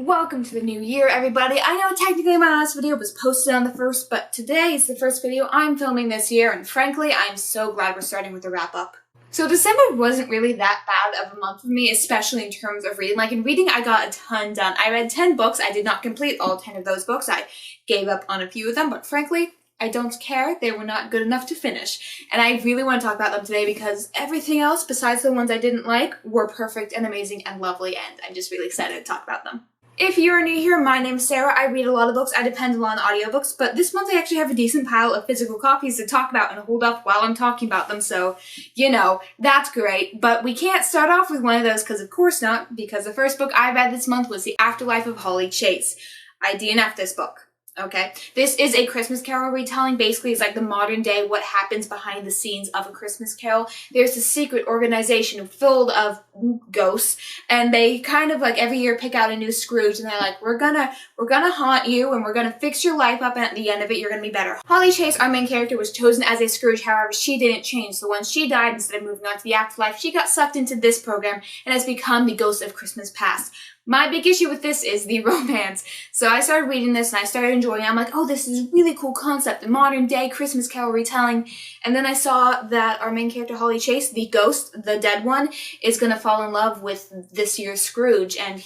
Welcome to the new year, everybody. I know technically my last video was posted on the 1st, but today is the first video I'm filming this year, and frankly, I'm so glad we're starting with a wrap-up. So December wasn't really that bad of a month for me, especially in terms of reading. Like in reading, I got a ton done. I read 10 books. I did not complete all 10 of those books. I gave up on a few of them, but frankly, I don't care. They were not good enough to finish. And I really want to talk about them today because everything else, besides the ones I didn't like, were perfect and amazing and lovely, and I'm just really excited to talk about them. If you're new here, my name's Sarah. I read a lot of books. I depend a lot on audiobooks, but this month I actually have a decent pile of physical copies to talk about and hold up while I'm talking about them, so, you know, that's great. But we can't start off with one of those because of course not, because the first book I read this month was The Afterlife of Holly Chase. I DNF'd this book. Okay, this is a Christmas Carol retelling. Basically, it's like the modern day what happens behind the scenes of a Christmas Carol. There's a secret organization filled of ghosts, and they kind of like every year pick out a new Scrooge, and they're like, we're gonna haunt you, and we're gonna fix your life up, and at the end of it, you're gonna be better. Holly Chase, our main character, was chosen as a Scrooge. However, she didn't change. So when she died, instead of moving on to the afterlife, she got sucked into this program and has become the ghost of Christmas past. My big issue with this is the romance. So I started reading this and I started enjoying it. I'm like, oh, this is a really cool concept, a modern day Christmas Carol retelling. And then I saw that our main character, Holly Chase, the ghost, the dead one, is gonna fall in love with this year's Scrooge. And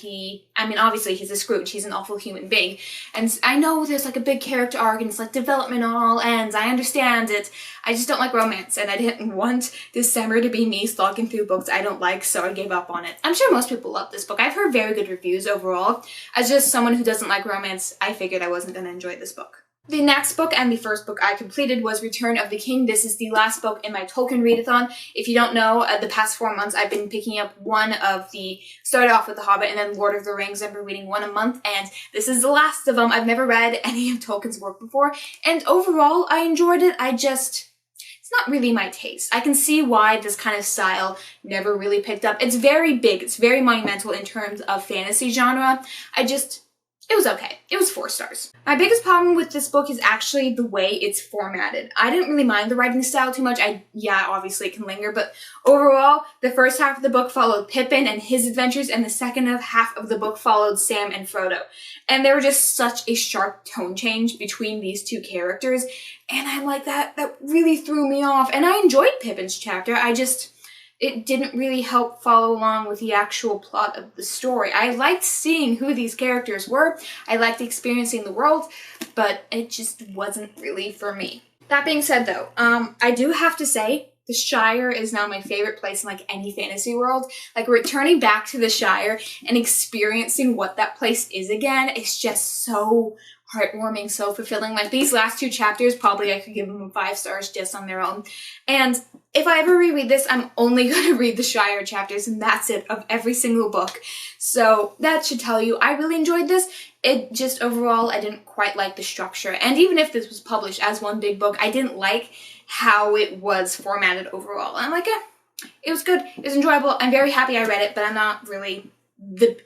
obviously he's a Scrooge, he's an awful human being. And I know there's like a big character arc and it's like development on all ends. I understand it. I just don't like romance, and I didn't want December to be me slogging through books I don't like, so I gave up on it. I'm sure most people love this book. I've heard very good reviews overall. As just someone who doesn't like romance, I figured I wasn't going to enjoy this book. The next book and the first book I completed was Return of the King. This is the last book in my Tolkien readathon. If you don't know, the past 4 months I've been picking up started off with The Hobbit and then Lord of the Rings. I've been reading one a month, and this is the last of them. I've never read any of Tolkien's work before, and overall I enjoyed it. It's not really my taste. I can see why this kind of style never really picked up. It's very big. It's very monumental in terms of fantasy genre. It was okay. It was 4 stars. My biggest problem with this book is actually the way it's formatted. I didn't really mind the writing style too much. Obviously it can linger, but overall, the first half of the book followed Pippin and his adventures, and the second half of the book followed Sam and Frodo. And there were just such a sharp tone change between these two characters, and I'm like, that really threw me off. And I enjoyed Pippin's chapter, it didn't really help follow along with the actual plot of the story. I liked seeing who these characters were, I liked experiencing the world, but it just wasn't really for me. That being said though, I do have to say, the Shire is now my favorite place in like any fantasy world. Like returning back to the Shire and experiencing what that place is again is just so heartwarming, so fulfilling. Like these last 2 chapters, probably I could give them 5 stars just on their own. And if I ever reread this, I'm only going to read the Shire chapters, and that's it, of every single book. So that should tell you I really enjoyed this. It just overall, I didn't quite like the structure. And even if this was published as one big book, I didn't like how it was formatted overall. I'm like, it was good, it was enjoyable, I'm very happy I read it, but I'm not really,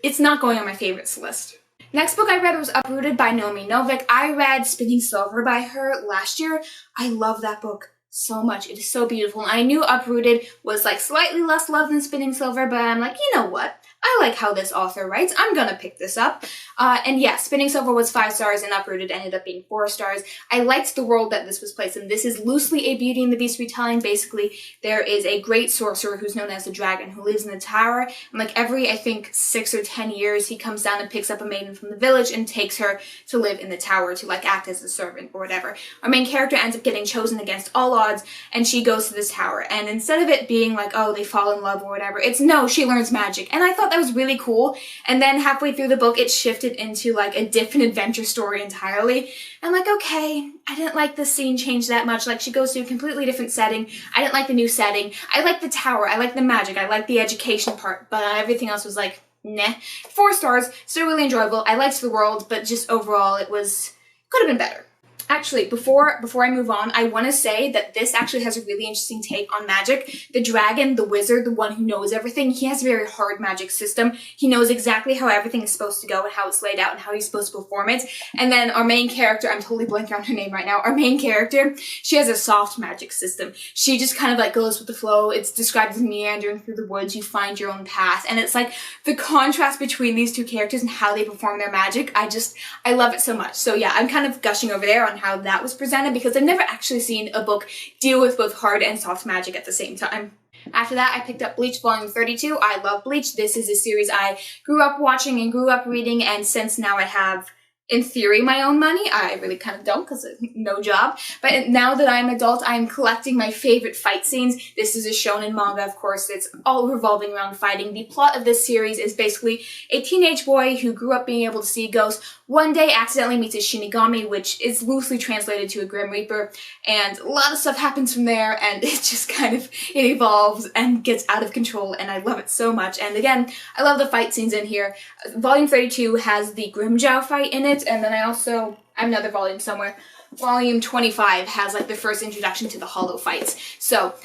it's not going on my favorites list. Next book I read was Uprooted by Naomi Novik. I read Spinning Silver by her last year. I love that book so much. It is so beautiful. And I knew Uprooted was like slightly less loved than Spinning Silver, but I'm like, you know what? I like how this author writes. I'm gonna pick this up. And yeah, Spinning Silver was 5 stars and Uprooted ended up being 4 stars. I liked the world that this was placed in. This is loosely a Beauty and the Beast retelling. Basically, there is a great sorcerer who's known as the Dragon who lives in the tower. And like every, I think, 6 or 10 years, he comes down and picks up a maiden from the village and takes her to live in the tower to like act as a servant or whatever. Our main character ends up getting chosen against all odds, and she goes to this tower. And instead of it being like, oh, they fall in love or whatever, it's no, she learns magic. And I thought that was really cool. And then halfway through the book, it shifted into like a different adventure story entirely. I'm like, okay, I didn't like the scene change that much. Like she goes to a completely different setting. I didn't like the new setting. I like the tower. I like the magic. I like the education part, but everything else was like, nah. 4 stars, still really enjoyable. I liked the world, but just overall it could have been better. Actually, before I move on, I want to say that this actually has a really interesting take on magic. The dragon, the wizard, the one who knows everything, he has a very hard magic system. He knows exactly how everything is supposed to go and how it's laid out and how he's supposed to perform it. And then our main character, I'm totally blanking on her name right now, our main character, she has a soft magic system. She just kind of like goes with the flow. It's described as meandering through the woods, you find your own path. And it's like the contrast between these two characters and how they perform their magic, I love it so much. So yeah, I'm kind of gushing over there on how that was presented because I've never actually seen a book deal with both hard and soft magic at the same time. After that, I picked up Bleach Volume 32. I love Bleach. This is a series I grew up watching and grew up reading, and since now I have, in theory, my own money. I really kind of don't because no job. But now that I'm an adult, I'm collecting my favorite fight scenes. This is a shonen manga, of course. It's all revolving around fighting. The plot of this series is basically a teenage boy who grew up being able to see ghosts. One day accidentally meets a Shinigami, which is loosely translated to a Grim Reaper. And a lot of stuff happens from there, and it just kind of, it evolves and gets out of control, and I love it so much. And again, I love the fight scenes in here. Volume 32 has the Grimmjow fight in it, and then I have another volume somewhere. Volume 25 has like the first introduction to the hollow fights. So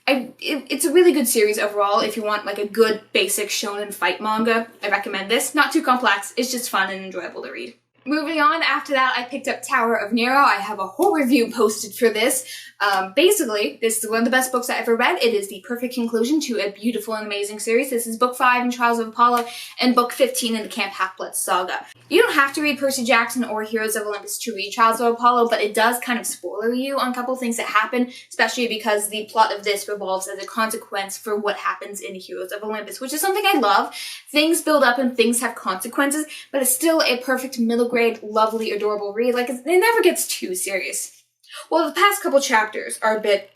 it's a really good series overall. If you want like a good basic shonen fight manga, I recommend this. Not too complex, it's just fun and enjoyable to read. Moving on, after that, I picked up Tower of Nero. I have a whole review posted for this. Basically, this is one of the best books I ever read. It is the perfect conclusion to a beautiful and amazing series. This is book 5 in Trials of Apollo and book 15 in the Camp Half-Blood saga. You don't have to read Percy Jackson or Heroes of Olympus to read Trials of Apollo, but it does kind of spoiler you on a couple of things that happen, especially because the plot of this revolves as a consequence for what happens in Heroes of Olympus, which is something I love. Things build up and things have consequences, but it's still a perfect middle grade, lovely, adorable read. Like, it never gets too serious. Well, the past couple chapters are a bit...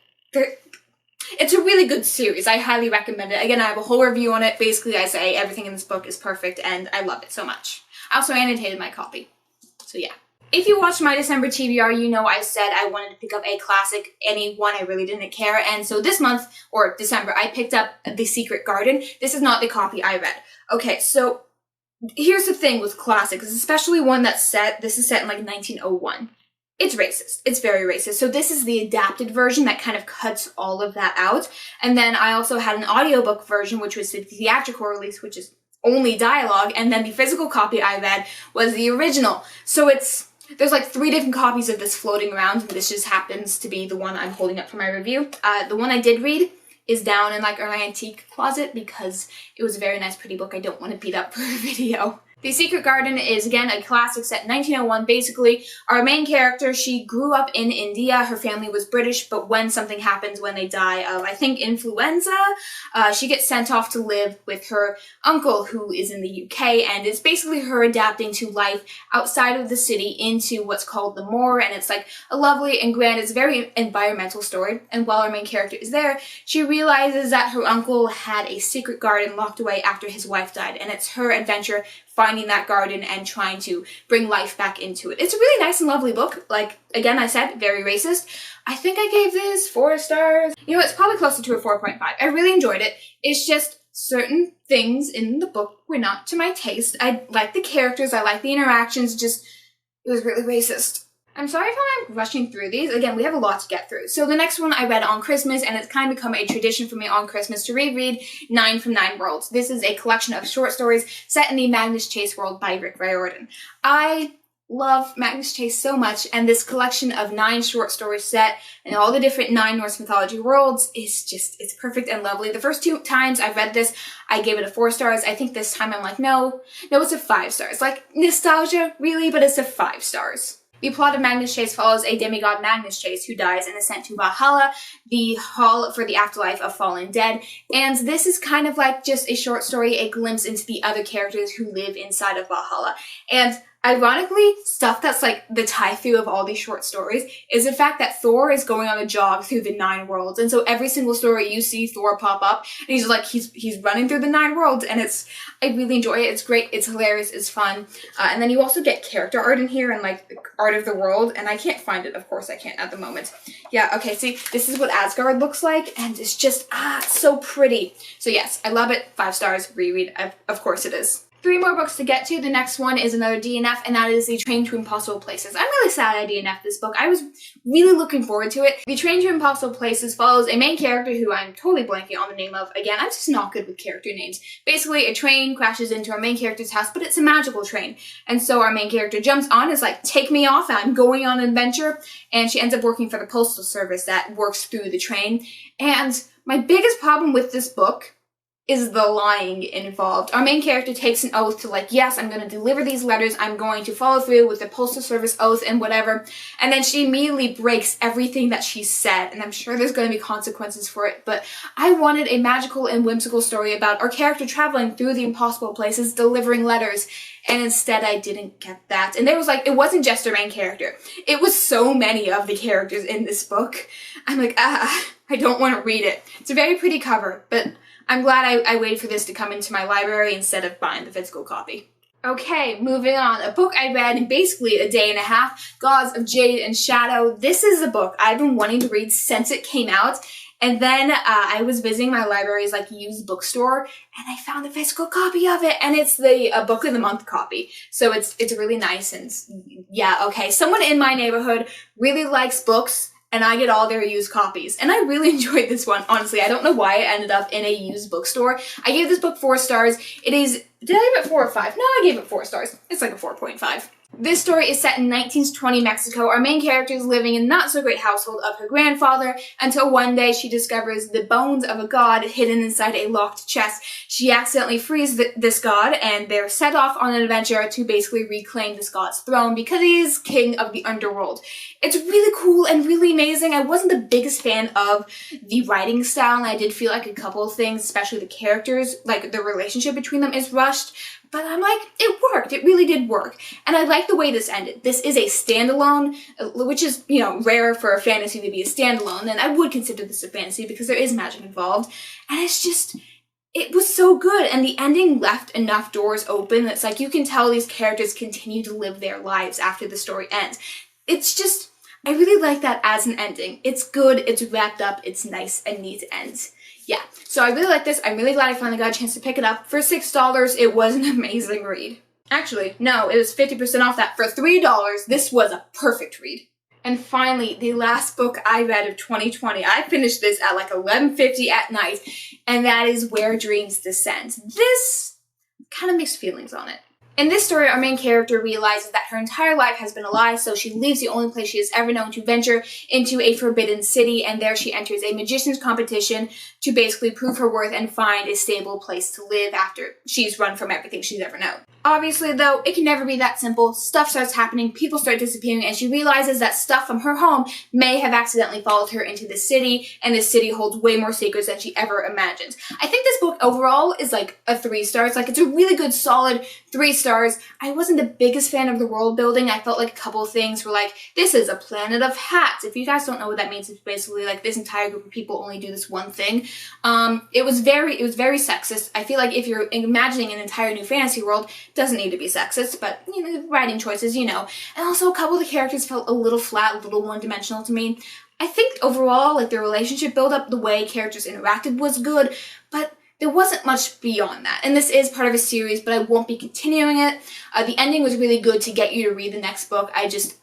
It's a really good series. I highly recommend it. Again, I have a whole review on it. Basically, I say everything in this book is perfect, and I love it so much. I also annotated my copy. So yeah. If you watched my December TBR, you know I said I wanted to pick up a classic, any one, I really didn't care. And so this month, or December, I picked up The Secret Garden. This is not the copy I read. Okay, so here's the thing with classics, especially one that's this is set in like 1901. It's racist. It's very racist. So this is the adapted version that kind of cuts all of that out. And then I also had an audiobook version, which was the theatrical release, which is only dialogue. And then the physical copy I read was the original. So there's like 3 different copies of this floating around. And this just happens to be the one I'm holding up for my review. The one I did read is down in like our antique closet because it was a very nice, pretty book I don't want to beat up for a video. The Secret Garden is, again, a classic set in 1901. Basically, our main character, she grew up in India. Her family was British, but when something happens, when they die of, I think, influenza, she gets sent off to live with her uncle, who is in the UK, and it's basically her adapting to life outside of the city into what's called the moor, and it's like a lovely and grand, it's a very environmental story, and while our main character is there, she realizes that her uncle had a secret garden locked away after his wife died, and it's her adventure finding that garden and trying to bring life back into it. It's a really nice and lovely book. Like, again, I said, very racist. I think I gave this 4 stars. You know, it's probably closer to a 4.5. I really enjoyed it. It's just certain things in the book were not to my taste. I like the characters, I like the interactions, just, it was really racist. I'm sorry if I'm rushing through these. Again, we have a lot to get through. So the next one I read on Christmas, and it's kind of become a tradition for me on Christmas to reread 9 from 9 Worlds. This is a collection of short stories set in the Magnus Chase world by Rick Riordan. I love Magnus Chase so much, and this collection of 9 short stories set in all the different 9 Norse mythology worlds is just, it's perfect and lovely. The first 2 times I've read this, I gave it a 4 stars. I think this time I'm like, no, it's a 5 stars. Like, nostalgia, really, but it's a 5 stars. The plot of Magnus Chase follows a demigod Magnus Chase who dies and is sent to Valhalla, the hall for the afterlife of fallen dead. And this is kind of like just a short story, a glimpse into the other characters who live inside of Valhalla. And ironically, stuff that's like the tie-through of all these short stories is the fact that Thor is going on a jog through the 9 worlds. And so every single story you see Thor pop up, and he's like, he's running through the 9 worlds, and I really enjoy it. It's great, it's hilarious, it's fun. And then you also get character art in here and like art of the world, and I can't find it, of course I can't at the moment. Yeah, okay, see, this is what Asgard looks like, and it's just, it's so pretty. So yes, I love it, 5 stars, reread, of course it is. 3 more books to get to. The next one is another DNF, and that is The Train to Impossible Places. I'm really sad I DNF'd this book. I was really looking forward to it. The Train to Impossible Places follows a main character who I'm totally blanking on the name of. Again, I'm just not good with character names. Basically, a train crashes into our main character's house, but it's a magical train. And so our main character jumps on, is like, take me off, I'm going on an adventure. And she ends up working for the postal service that works through the train. And my biggest problem with this book is the lying involved. Our main character takes an oath to like, yes, I'm going to deliver these letters, I'm going to follow through with the postal service oath and whatever, and then she immediately breaks everything that she said, and I'm sure there's going to be consequences for it, but I wanted a magical and whimsical story about our character traveling through the impossible places, delivering letters, and instead I didn't get that. And there was like, it wasn't just our main character, it was so many of the characters in this book. I'm like, I don't want to read it. It's a very pretty cover, but I'm glad I waited for this to come into my library instead of buying the physical copy. Okay, moving on. A book I read in basically a day and a half, Gods of Jade and Shadow. This is a book I've been wanting to read since it came out. And then I was visiting my library's like used bookstore, and I found a physical copy of it, and it's the Book of the Month copy. So it's really nice, and yeah, okay. Someone in my neighborhood really likes books, and I get all their used copies. And I really enjoyed this one, honestly. I don't know why it ended up in a used bookstore. I gave this book 4 stars. It is, did I give it 4 or 5? No, I gave it 4 stars. It's like a 4.5. This story is set in 1920 Mexico. Our main character is living in a not-so-great household of her grandfather until one day she discovers the bones of a god hidden inside a locked chest. She accidentally frees this god, and they're set off on an adventure to basically reclaim this god's throne because he is king of the underworld. It's really cool and really amazing. I wasn't the biggest fan of the writing style, and I did feel like a couple of things, especially the characters, like the relationship between them is rushed. But I'm like, it worked. It really did work. And I like the way this ended. This is a standalone, which is, you know, rare for a fantasy to be a standalone. And I would consider this a fantasy because there is magic involved. And it's just, it was so good. And the ending left enough doors open. It's like you can tell these characters continue to live their lives after the story ends. It's just, I really like that as an ending. It's good, it's wrapped up, it's nice and neat ends. Yeah, so I really like this. I'm really glad I finally got a chance to pick it up. For $6, it was an amazing read. Actually, no, it was 50% off that. For $3, this was a perfect read. And finally, the last book I read of 2020. I finished this at like 11:50 at night, and that is Where Dreams Descend. This kind of mixed feelings on it. In this story, our main character realizes that her entire life has been a lie, so she leaves the only place she has ever known to venture into a forbidden city, and there she enters a magician's competition to basically prove her worth and find a stable place to live after she's run from everything she's ever known. Obviously, though, it can never be that simple. Stuff starts happening, people start disappearing, and she realizes that stuff from her home may have accidentally followed her into this city, and this city holds way more secrets than she ever imagined. I think this book overall is like a 3 stars. Like, it's a really good, solid 3 stars. I wasn't the biggest fan of the world building. I felt like a couple of things were like, this is a planet of hats. If you guys don't know what that means, it's basically like this entire group of people only do this one thing. It was very sexist. I feel like if you're imagining an entire new fantasy world, doesn't need to be sexist, but, you know, writing choices, you know. And also a couple of the characters felt a little flat, a little one-dimensional to me. I think overall, like, the relationship build-up, the way characters interacted was good, but there wasn't much beyond that. And this is part of a series, but I won't be continuing it. The ending was really good to get you to read the next book.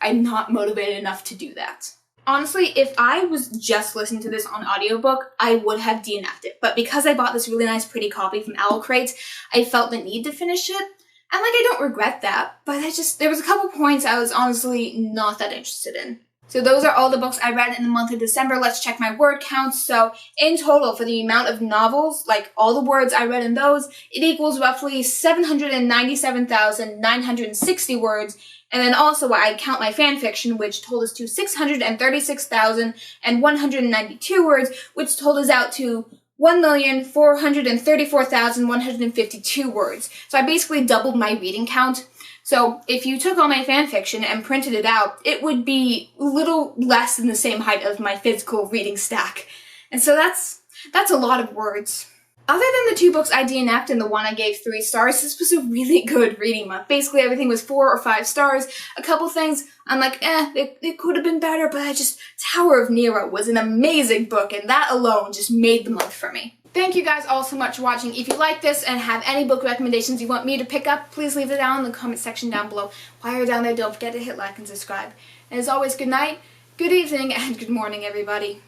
I'm not motivated enough to do that. Honestly, if I was just listening to this on audiobook, I would have DNF'd it. But because I bought this really nice, pretty copy from Owl Crate, I felt the need to finish it. And, like, I don't regret that, but there was a couple points I was honestly not that interested in. So those are all the books I read in the month of December. Let's check my word count. So in total, for the amount of novels, like all the words I read in those, it equals roughly 797,960 words. And then also I count my fan fiction, which told us to 636,192 words, which told us out to 1,434,152 words. So I basically doubled my reading count. So if you took all my fan fiction and printed it out, it would be a little less than the same height of my physical reading stack. And so that's a lot of words. Other than the 2 books I DNF'd and the one I gave 3 stars, this was a really good reading month. Basically everything was 4 or 5 stars. A couple things I'm like, it could have been better, but Tower of Nero was an amazing book, and that alone just made the month for me. Thank you guys all so much for watching. If you like this and have any book recommendations you want me to pick up, please leave it down in the comment section down below. While you're down there, don't forget to hit like and subscribe. And as always, good night, good evening, and good morning, everybody.